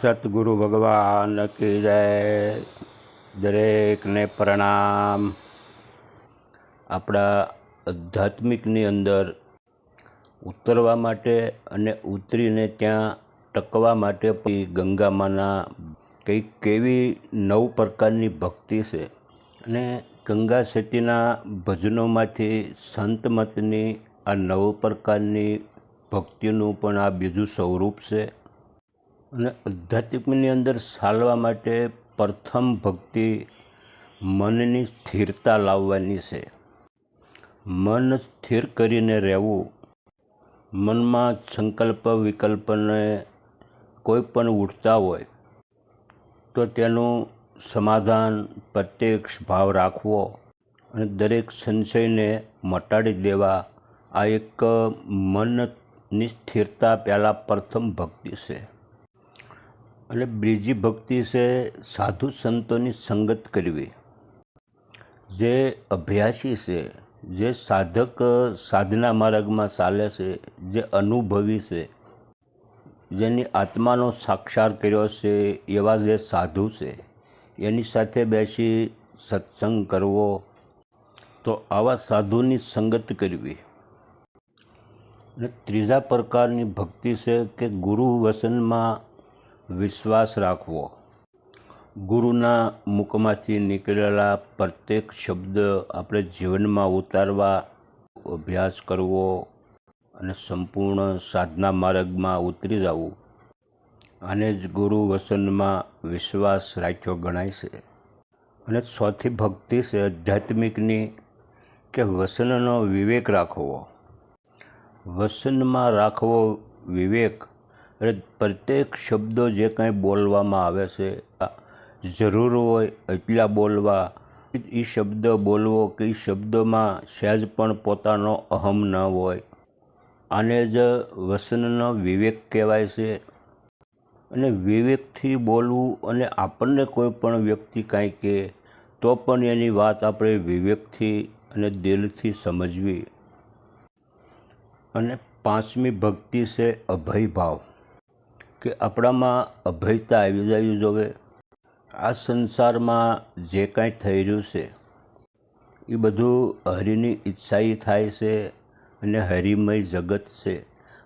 સતગુરુ ભગવાન કી જય. દરેકને પ્રણામ. આપણા આધ્યાત્મિકની અંદર ઉતરવા માટે અને ઉતરીને ત્યાં ટકવા માટે ગંગામાના કંઈક કેવી 9 પ્રકારની ભક્તિ છે. અને ગંગા સતીના ભજનોમાંથી સંતમતની આ 9 પ્રકારની ભક્તિનું પણ આ બીજું સ્વરૂપ છે. અને આધ્યાત્મિકની અંદર ચાલવા માટે પ્રથમ ભક્તિ મનની સ્થિરતા લાવવાની છે. મન સ્થિર કરીને રહેવું. મનમાં સંકલ્પ વિકલ્પને કોઈ પણ ઉઠતા હોય તો તેનું સમાધાન પ્રત્યક્ષ ભાવ રાખવો અને દરેક સંશયને મટાડી દેવા. આ એક મનની સ્થિરતા પહેલાં પ્રથમ ભક્તિ છે. અને બીજી ભક્તિ છે સાધુ સંતોની સંગત કરવી. જે અભ્યાસી છે, જે સાધક સાધના માર્ગમાં ચાલે છે, જે અનુભવી છે, જેની આત્માનો સાક્ષાત કર્યો છે, એવા જે સાધુ છે એની સાથે બેસી સત્સંગ કરવો. તો આવા સાધુની સંગત કરવી. અને ત્રીજા પ્રકારની ભક્તિ છે કે ગુરુ વચનમાં વિશ્વાસ રાખવો. ગુરુના મુખમાંથી નીકળેલા પ્રત્યેક શબ્દ આપણે જીવનમાં ઉતારવા, અભ્યાસ કરવો અને સંપૂર્ણ સાધના માર્ગમાં ઉતરી જવું. આને જ ગુરુ વચનમાં વિશ્વાસ રાખ્યો ગણાય છે. અને ચોથી ભક્તિ છે આધ્યાત્મિકની કે વચનનો વિવેક રાખવો. વચનમાં રાખવો વિવેક. એટલે પ્રત્યેક શબ્દો જે કંઈ બોલવામાં આવે છે, જરૂર હોય એટલા બોલવા. એ શબ્દ બોલવો કે એ શબ્દોમાં સહેજ પણ પોતાનો અહમ ન હોય. આને જ વચનનો વિવેક કહેવાય છે. અને વિવેકથી બોલવું. અને આપણને કોઈ પણ વ્યક્તિ કાંઈ કહે તો પણ એની વાત આપણે વિવેકથી અને દિલથી સમજવી. અને પાંચમી ભક્તિ છે અભય ભાવ. કે આપણામાં અભયતા આવી જવી જોઈએ. આ સંસારમાં જે કાંઈ થઈ રહ્યું છે એ બધું હરિની ઈચ્છાએ થાય છે અને હરિમય જગત છે.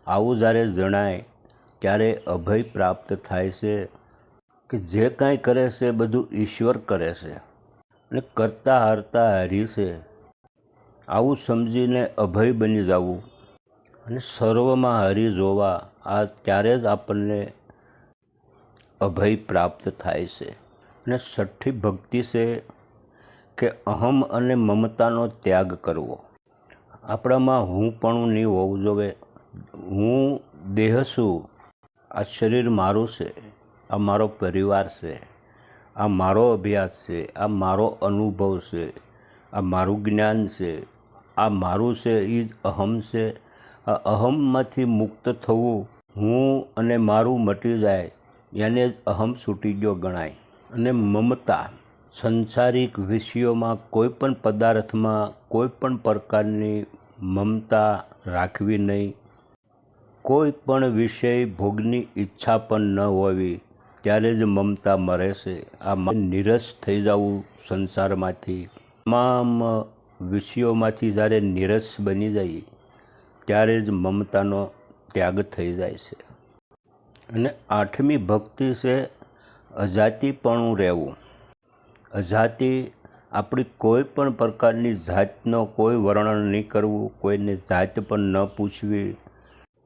આવું જ્યારે જણાય ત્યારે અભય પ્રાપ્ત થાય છે. કે જે કાંઈ કરે છે બધું ઈશ્વર કરે છે અને કરતા હરતા હરિ છે. આવું સમજીને અભય બની જવું અને સર્વમાં હરિ જોવા. આ ત્યારે જ આપણને અભય પ્રાપ્ત થાય છે. અને છઠ્ઠી ભક્તિ છે કે અહમ અને મમતાનો ત્યાગ કરવો. આપણામાં હું પણ નહીં હોવું જોઈએ. હું દેહ છું, આ શરીર મારું છે, આ મારો પરિવાર છે, આ મારો અભ્યાસ છે, આ મારો અનુભવ છે, આ મારું જ્ઞાન છે, આ મારું છે. એ જ અહમ છે. આ અહમમાંથી મુક્ત થવું. હું અને મારું મટી જાય એને જ અહમ છૂટી ગયો ગણાય. અને મમતા. સંસારિક વિષયોમાં કોઈ પણ પદાર્થમાં કોઈ પણ પ્રકારની મમતા રાખવી નહીં. કોઈ પણ વિષય ભોગની ઈચ્છા પણ ન હોવી. ત્યારે જ મમતા મરે છે. આ નિરસ થઈ જવું સંસારમાંથી. તમામ વિષયોમાંથી જ્યારે નિરસ બની જાય ત્યારે જ મમતાનો ત્યાગ થઈ જાય છે. અને આઠમી ભક્તિ છે અજાતિપણું રહેવું. અજાતિ. આપણી કોઈ પણ પ્રકારની જાતનો કોઈ વર્ણન નહીં કરવું. કોઈને જાત પણ ન પૂછવી.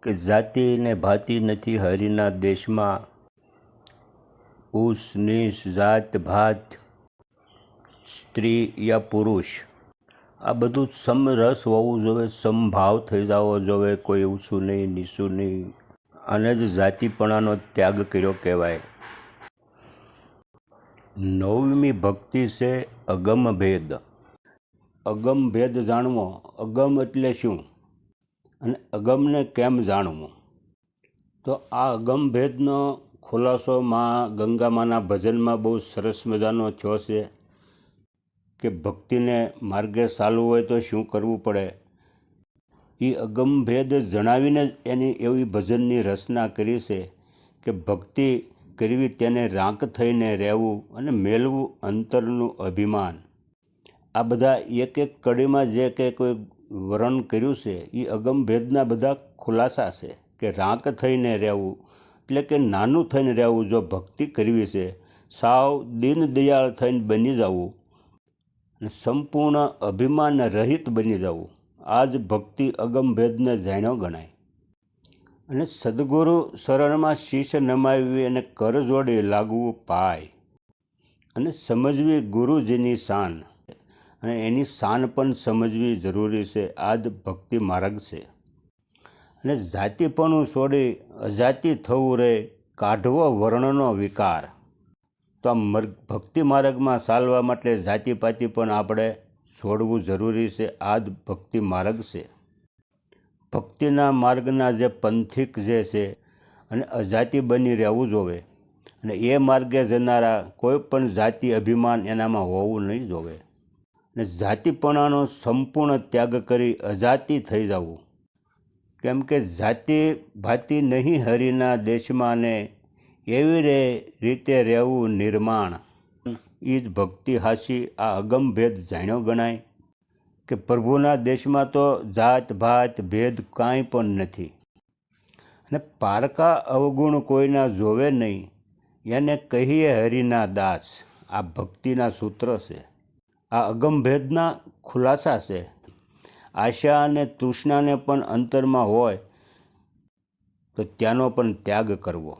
કે જાતિ ને ભાતિ નથી હરિના દેશમાં. ઉસ નીચ જાત ભાત, સ્ત્રી યા પુરુષ, આ બધું સમરસ હોવું જોઈએ. સમભાવ થઈ જવો જોઈએ. કોઈ ઊંચું નહીં, નીચું નહીં. આને જ જાતિપણાનો ત્યાગ કર્યો કહેવાય. નવમી ભક્તિ છે અગમ ભેદ. અગમ ભેદ જાણવો. અગમ એટલે શું અને અગમને કેમ જાણવું? તો આ અગમ ભેદનો ખુલાસો ગંગામાના ભજનમાં બહુ સરસ મજાનો થયો છે. કે ભક્તિને માર્ગે ચાલવું હોય તો શું કરવું પડે, એ અગમભેદ જણાવીને જ એની એવી ભજનની રચના કરી છે કે ભક્તિ કરવી તેને રાંક થઈને રહેવું અને મેળવું અંતરનું અભિમાન. આ બધા એક એક કડીમાં જે કંઈ કોઈ વર્ણન કર્યું છે એ અગમભેદના બધા ખુલાસા છે કે રાંક થઈને રહેવું એટલે કે નાનું થઈને રહેવું. જો ભક્તિ કરવી છે સાવ દીન દયાળ થઈને બની જવું અને સંપૂર્ણ અભિમાન રહિત બની જવું. આ જ ભક્તિ અગમભેદને જાણ્યો ગણાય. અને સદગુરુ શરણમાં શીશ નમાવી અને કર જોડી લાગવું પાય અને સમજવી ગુરુજીની શાન અને એની શાન પણ સમજવી જરૂરી છે. આ જ ભક્તિ માર્ગ છે. અને જાતિપણું છોડી અજાતિ થવું રે કાઢવો વર્ણનો વિકાર. તો આ ભક્તિ માર્ગમાં ચાલવા માટે જાતિપાતિ પણ આપણે છોડવું જરૂરી છે. આ જ ભક્તિ માર્ગ છે. ભક્તિના માર્ગના જે પંથિક જે છે અને અજાતિ બની રહેવું જોવે અને એ માર્ગે જનારા કોઈ પણ જાતિ અભિમાન એનામાં હોવું નહીં જોવે અને જાતિપણાનો સંપૂર્ણ ત્યાગ કરી અજાતિ થઈ જવું. કેમ કે જાતિ ભાતિ નહીં હરિના દેશમાં ને એવી રીતે રહેવું નિર્માણ. એ જ ભક્તિ હાસી આ અગમભેદ જાણ્યો ગણાય કે પ્રભુના દેશમાં તો જાત ભાત ભેદ કાંઈ પણ નથી અને પારકા અવગુણ કોઈના જોવે નહીં, એને કહીએ હરિના દાસ. આ ભક્તિના સૂત્ર છે. આ અગમભેદના ખુલાસા છે. આશા અને તૃષ્ણાને પણ અંતરમાં હોય તો ત્યાંનો પણ ત્યાગ કરવો.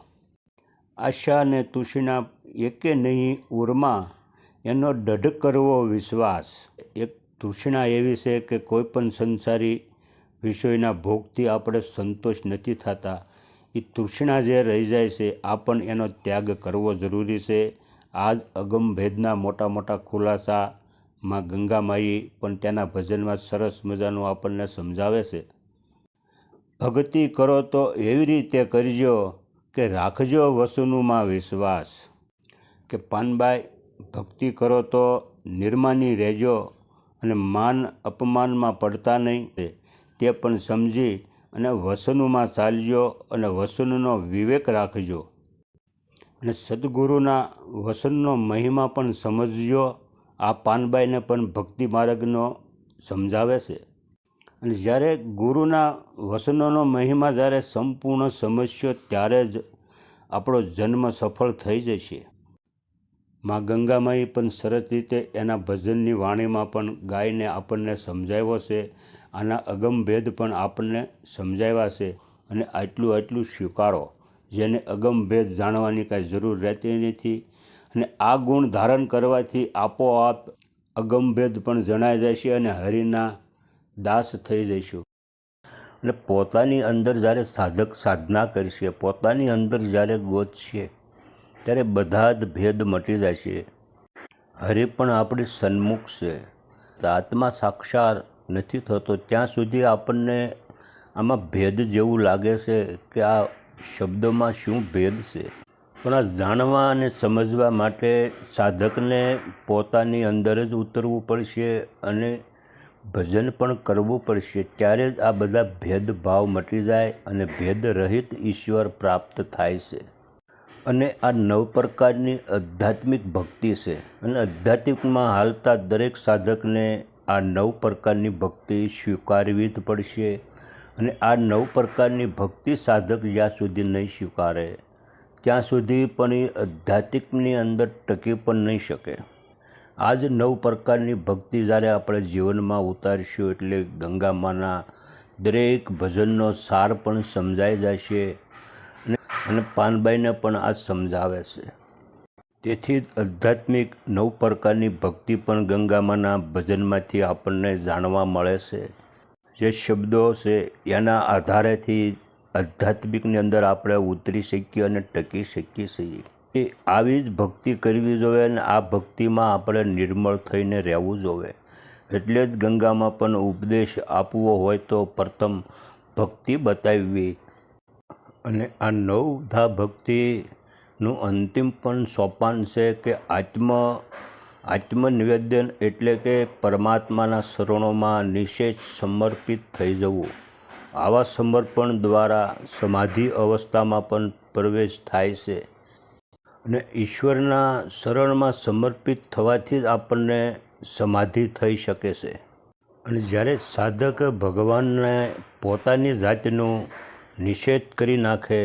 આશા અને તૃષ્ણા એકે નહીં ઉરમાં એનો દઢ કરવો વિશ્વાસ. એક તૃષ્ણા એવી છે કે કોઈ પણ સંસારી વિષયના ભોગથી આપણે સંતોષ નથી થતા. એ તૃષ્ણા જે રહી જાય છે આ પણ એનો ત્યાગ કરવો જરૂરી છે. આ જ અગમભેદના મોટા મોટા ખુલાસામાં ગંગામાઈ પણ તેના ભજનમાં સરસ મજાનું આપણને સમજાવે છે. ભક્તિ કરો તો એવી રીતે કરજો કે રાખજો વસુનુમાં વિશ્વાસ. કે પાનબાઈ ભક્તિ કરો તો નિર્માની રહેજો અને માન અપમાનમાં પડતા નહીં તે પણ સમજી અને વસનુમાં ચાલજો અને વસનનો વિવેક રાખજો અને સદગુરુના વસનનો મહિમા પણ સમજજો. આ પાનબાઈને પણ ભક્તિ માર્ગનો સમજાવે છે. અને જ્યારે ગુરુના વસનોનો મહિમા જ્યારે સંપૂર્ણ સમજશો ત્યારે જ આપણો જન્મ સફળ થઈ જશે. માં ગંગામાઈ પણ સરસ રીતે એના ભજનની વાણીમાં પણ ગાઈને આપણને સમજાવ્યો છે. આના અગમભેદ પણ આપણને સમજાવ્યા છે. અને આટલું સ્વીકારો. જેને અગમભેદ જાણવાની કાંઈ જરૂર રહેતી નથી. અને આ ગુણ ધારણ કરવાથી આપોઆપ અગમભેદ પણ જણાઈ જશે અને હરિના દાસ થઈ જઈશું. અને પોતાની અંદર જ્યારે સાધક સાધના કરશે, પોતાની અંદર જ્યારે ગોતશે ત્યારે બધા જ ભેદ મટી જશે. હરિ પણ આપણી સન્મુખ છે. આત્મા સાક્ષાત નથી થતો ત્યાં સુધી આપણને આમાં ભેદ જેવું લાગે છે કે આ શબ્દોમાં શું ભેદ છે. પણ આ જાણવા અને સમજવા માટે સાધકને પોતાની અંદર જ ઉતરવું પડશે અને ભજન પણ કરવું પડશે. ત્યારે જ આ બધા ભેદભાવ મટી જાય અને ભેદ રહિત ઈશ્વર પ્રાપ્ત થાય છે. અને આ 9 પ્રકારની આધ્યાત્મિક ભક્તિ છે. અને આધ્યાત્મિકમાં હાલતા દરેક સાધકને આ 9 પ્રકારની ભક્તિ સ્વીકારવી જ પડશે. અને આ 9 પ્રકારની ભક્તિ સાધક જ્યાં સુધી નહીં સ્વીકારે ત્યાં સુધી પણ એ આધ્યાત્મિકની અંદર ટકી પણ નહીં શકે. આ જ 9 પ્રકારની ભક્તિ જ્યારે આપણે જીવનમાં ઉતારીશું એટલે ગંગામાના દરેક ભજનનો સાર પણ સમજાઈ જશે. અને પાનબાઈને પણ આ સમજાવે છે. તેથી આધ્યાત્મિક 9 પ્રકારની ભક્તિ પણ ગંગામાના ભજનમાંથી આપણને જાણવા મળે છે. જે શબ્દો છે એના આધારેથી આધ્યાત્મિકની અંદર આપણે ઉતરી શકીએ અને ટકી શકીએ છીએ. એ આવી જ ભક્તિ કરવી જોઈએ અને આ ભક્તિમાં આપણે નિર્મળ થઈને રહેવું જોઈએ. એટલે જ ગંગામાં પણ ઉપદેશ આપવો હોય તો પ્રથમ ભક્તિ બતાવવી. અને આ 9 ભક્તિનું અંતિમ પણ સોપાન છે કે આત્મનિવેદન એટલે કે પરમાત્માના શરણોમાં નિશેષ સમર્પિત થઈ જવું. આવા સમર્પણ દ્વારા સમાધિ અવસ્થામાં પણ પ્રવેશ થાય છે અને ઈશ્વરના શરણમાં સમર્પિત થવાથી જ આપણને સમાધિ થઈ શકે છે. અને જ્યારે સાધક ભગવાનને પોતાની જાતનો નિષેધ કરી નાખે,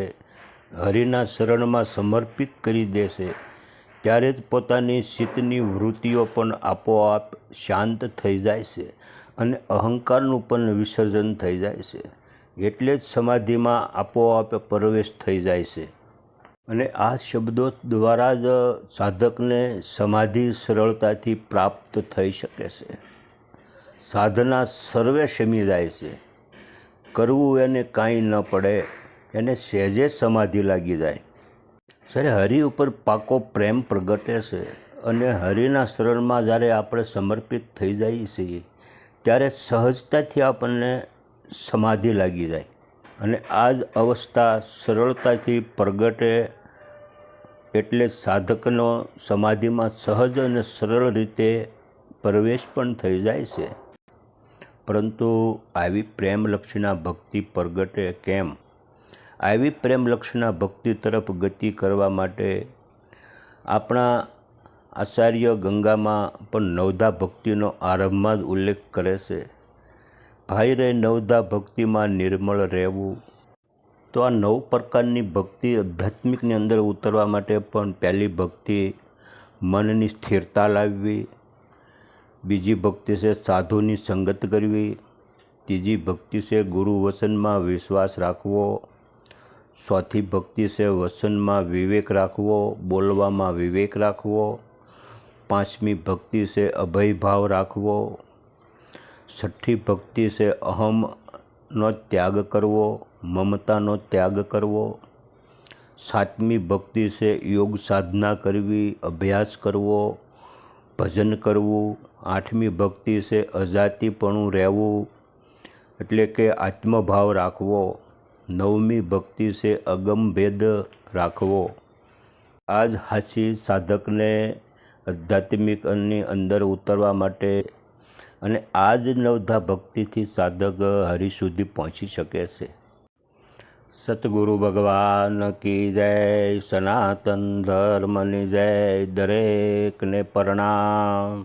હરિના શરણમાં સમર્પિત કરી દેશે, ત્યારે જ પોતાની ચિત્તની વૃત્તિઓ પણ આપોઆપ શાંત થઈ જાય છે અને અહંકારનું પણ વિસર્જન થઈ જાય છે. એટલે જ સમાધિમાં આપોઆપ પ્રવેશ થઈ જાય છે. અને આ શબ્દો દ્વારા જ સાધકને સમાધિ સરળતાથી પ્રાપ્ત થઈ શકે છે. સાધના સર્વે શમી જાય છે. કરવું એને કાંઈ ન પડે, એને સહેજે સમાધિ લાગી જાય. જ્યારે હરિ ઉપર પાકો પ્રેમ પ્રગટે છે અને હરિના શરણમાં જ્યારે આપણે સમર્પિત થઈ જઈએ છીએ, ત્યારે સહજતાથી આપણને સમાધિ લાગી જાય. અને આ જ અવસ્થા સરળતાથી પ્રગટે એટલે સાધકનો સમાધિમાં સહજ અને સરળ રીતે પ્રવેશ પણ થઈ જાય છે. પરંતુ આવી પ્રેમલક્ષણા ભક્તિ પ્રગટે કેમ? આવી પ્રેમલક્ષણા ભક્તિ તરફ ગતિ કરવા માટે આપણા આચાર્ય ગંગામાં પણ નવધા ભક્તિનો આરંભમાં જ ઉલ્લેખ કરે છે. ભાઈ રે નવધા ભક્તિમાં નિર્મળ રહેવું. તો આ 9 પ્રકારની ભક્તિ આધ્યાત્મિકની અંદર ઉતરવા માટે પણ પહેલી ભક્તિ મનની સ્થિરતા લાવવી, બીજી ભક્તિ છે સાધુની સંગત કરવી, ત્રીજી ભક્તિ છે ગુરુ વચનમાં વિશ્વાસ રાખવો, ચોથી ભક્તિ છે વચનમાં વિવેક રાખવો, બોલવામાં વિવેક રાખવો, પાંચમી ભક્તિ છે અભય ભાવ રાખવો, છઠ્ઠી ભક્તિ છે અહમનો ત્યાગ કરવો, મમતાનો ત્યાગ કરવો, સાતમી ભક્તિ છે યોગ સાધના કરવી, અભ્યાસ કરવો, ભજન કરવું, આઠમી ભક્તિ છે અજાતિપણું રહેવું એટલે કે આત્મભાવ રાખવો, નવમી ભક્તિ છે અગમભેદ રાખવો. આ જ સાચી સાધકને આધ્યાત્મિકની અંદર ઉતરવા માટે અને આ જ નવધા ભક્તિથી સાધક હરિ સુધી પહોંચી શકે છે. સતગુરુ ભગવાન કી જય, સનાતન ધર્મની જય, દરેકને પ્રણામ.